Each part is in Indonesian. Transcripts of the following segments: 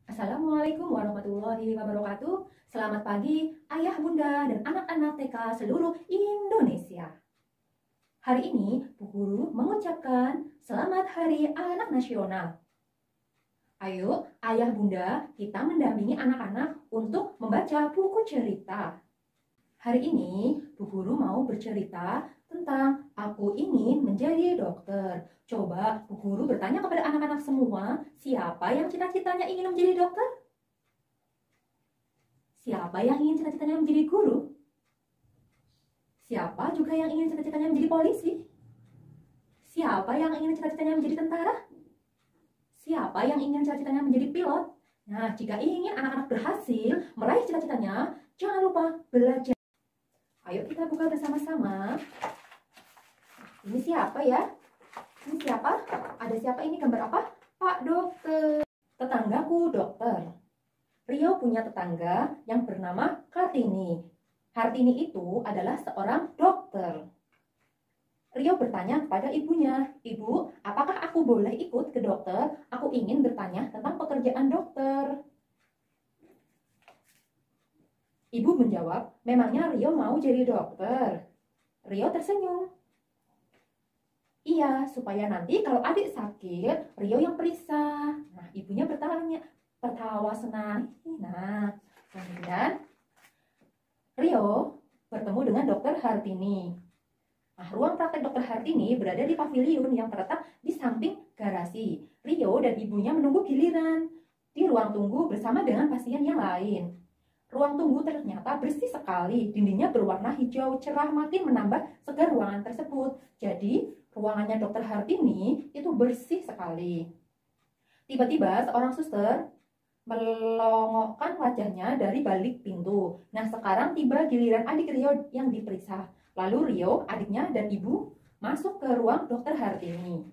Assalamualaikum warahmatullahi wabarakatuh. Selamat pagi ayah, bunda, dan anak-anak TK seluruh Indonesia. Hari ini Bu Guru mengucapkan Selamat Hari Anak Nasional. Ayo ayah, bunda, kita mendampingi anak-anak untuk membaca buku cerita. Hari ini Bu Guru mau bercerita tentang Aku Ingin Menjadi Dokter. Coba Bu Guru bertanya kepada anak-anak semua, siapa yang cita-citanya ingin menjadi dokter? Siapa yang ingin cita-citanya menjadi guru? Siapa juga yang ingin cita-citanya menjadi polisi? Siapa yang ingin cita-citanya menjadi tentara? Siapa yang ingin cita-citanya menjadi pilot? Nah, jika ingin anak-anak berhasil meraih cita-citanya, jangan lupa belajar. Ayo kita buka bersama-sama. Ini siapa ya? Ini siapa? Ada siapa ini? Gambar apa? Pak Dokter. Tetanggaku dokter. Rio punya tetangga yang bernama Kartini. Kartini itu adalah seorang dokter. Rio bertanya kepada ibunya, "Ibu, apakah aku boleh ikut ke dokter? Aku ingin bertanya tentang pekerjaan dokter." Ibu menjawab, "Memangnya Rio mau jadi dokter?" Rio tersenyum. "Iya, supaya nanti kalau adik sakit, Rio yang periksa." Nah, ibunya bertanya, tertawa senang. Nah, kemudian Rio bertemu dengan Dokter Hartini. Nah, ruang praktek Dokter Hartini berada di pavilion yang terletak di samping garasi. Rio dan ibunya menunggu giliran di ruang tunggu bersama dengan pasien yang lain. Ruang tunggu ternyata bersih sekali, dindingnya berwarna hijau cerah, makin menambah segar ruangan tersebut. Jadi, ruangannya Dokter Hartini itu bersih sekali. Tiba-tiba seorang suster melongokkan wajahnya dari balik pintu. Nah, sekarang tiba giliran adik Rio yang diperiksa. Lalu Rio, adiknya, dan ibu masuk ke ruang Dokter Hartini.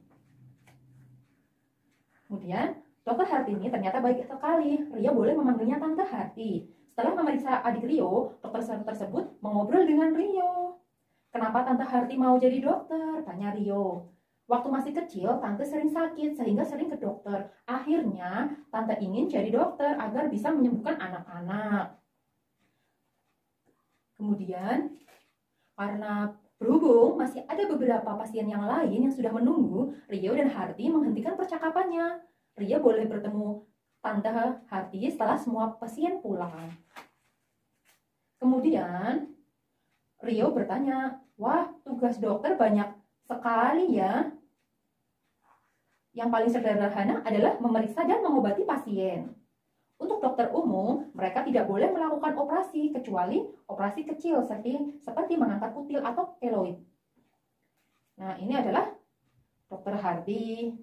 Kemudian, Dokter Hartini ternyata baik sekali. Rio boleh memanggilnya Tante Harti. Setelah memeriksa adik Rio, dokter tersebut mengobrol dengan Rio. "Kenapa Tante Harti mau jadi dokter?" tanya Rio. "Waktu masih kecil, Tante sering sakit sehingga sering ke dokter. Akhirnya, Tante ingin jadi dokter agar bisa menyembuhkan anak-anak." Kemudian, karena berhubung masih ada beberapa pasien yang lain yang sudah menunggu, Rio dan Harti menghentikan percakapannya. Rio boleh bertemu Tante Harti setelah semua pasien pulang. Kemudian, Rio bertanya, "Wah, tugas dokter banyak sekali ya. Yang paling sederhana adalah memeriksa dan mengobati pasien. Untuk dokter umum, mereka tidak boleh melakukan operasi kecuali operasi kecil seperti mengangkat kutil atau keloid." Nah, ini adalah Dokter Harti.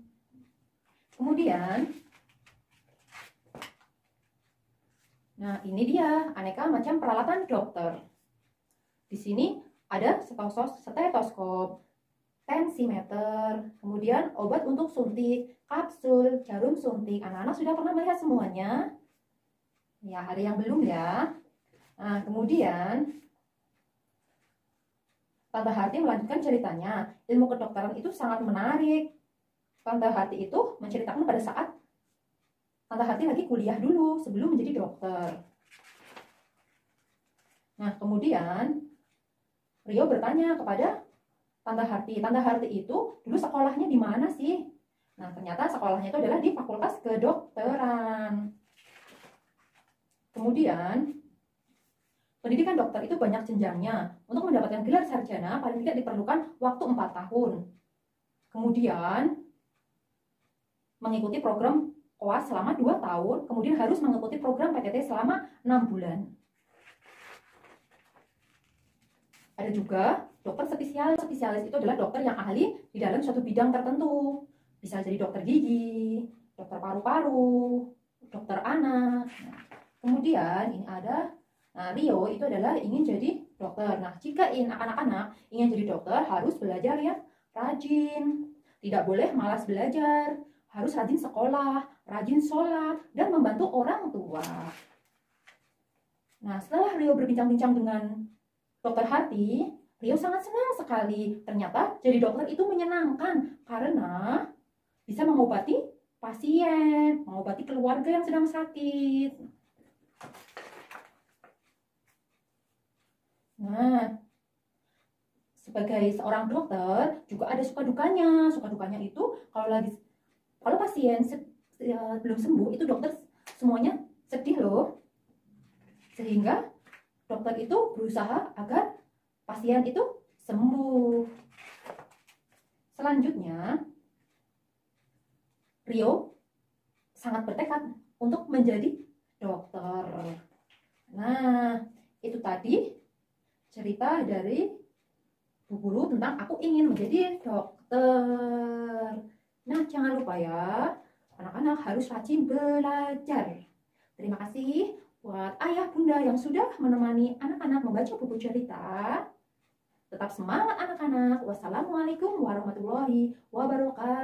Kemudian, nah ini dia aneka macam peralatan dokter. Di sini ada stetoskop, tensimeter, kemudian obat untuk suntik, kapsul, jarum suntik. Anak-anak sudah pernah melihat semuanya? Ya, ada yang belum ya. Nah, kemudian Tante Harti melanjutkan ceritanya. "Ilmu kedokteran itu sangat menarik." Tante Harti itu menceritakan pada saat Tante Harti lagi kuliah dulu sebelum menjadi dokter. Nah, kemudian Rio bertanya kepada Tante Harti. Tante Harti itu dulu sekolahnya di mana sih? Nah, ternyata sekolahnya itu adalah di Fakultas Kedokteran. Kemudian, pendidikan dokter itu banyak jenjangnya. Untuk mendapatkan gelar sarjana, paling tidak diperlukan waktu 4 tahun. Kemudian, mengikuti program koas selama 2 tahun, kemudian harus mengikuti program PTT selama 6 bulan. Ada juga dokter spesialis. Spesialis itu adalah dokter yang ahli di dalam suatu bidang tertentu. Bisa jadi dokter gigi, dokter paru-paru, dokter anak. Nah, kemudian ini ada, Rio itu adalah ingin jadi dokter. Nah, jika anak-anak ingin jadi dokter, harus belajar yang rajin. Tidak boleh malas belajar. Harus rajin sekolah, rajin sholat, dan membantu orang tua. Nah, setelah Rio berbincang-bincang dengan Dokter Harti, Rio sangat senang sekali. Ternyata jadi dokter itu menyenangkan karena bisa mengobati pasien, mengobati keluarga yang sedang sakit. Nah, sebagai seorang dokter juga ada suka dukanya. Suka dukanya itu kalau pasien belum sembuh itu dokter semuanya sedih loh. Sehingga dokter itu berusaha agar pasien itu sembuh. Selanjutnya, Rio sangat bertekad untuk menjadi dokter. Nah, itu tadi cerita dari Bu Guru tentang aku ingin menjadi dokter. Nah, jangan lupa ya, anak-anak harus rajin belajar. Terima kasih buat ayah bunda yang sudah menemani anak-anak membaca buku cerita. Tetap semangat anak-anak. Wassalamualaikum warahmatullahi wabarakatuh.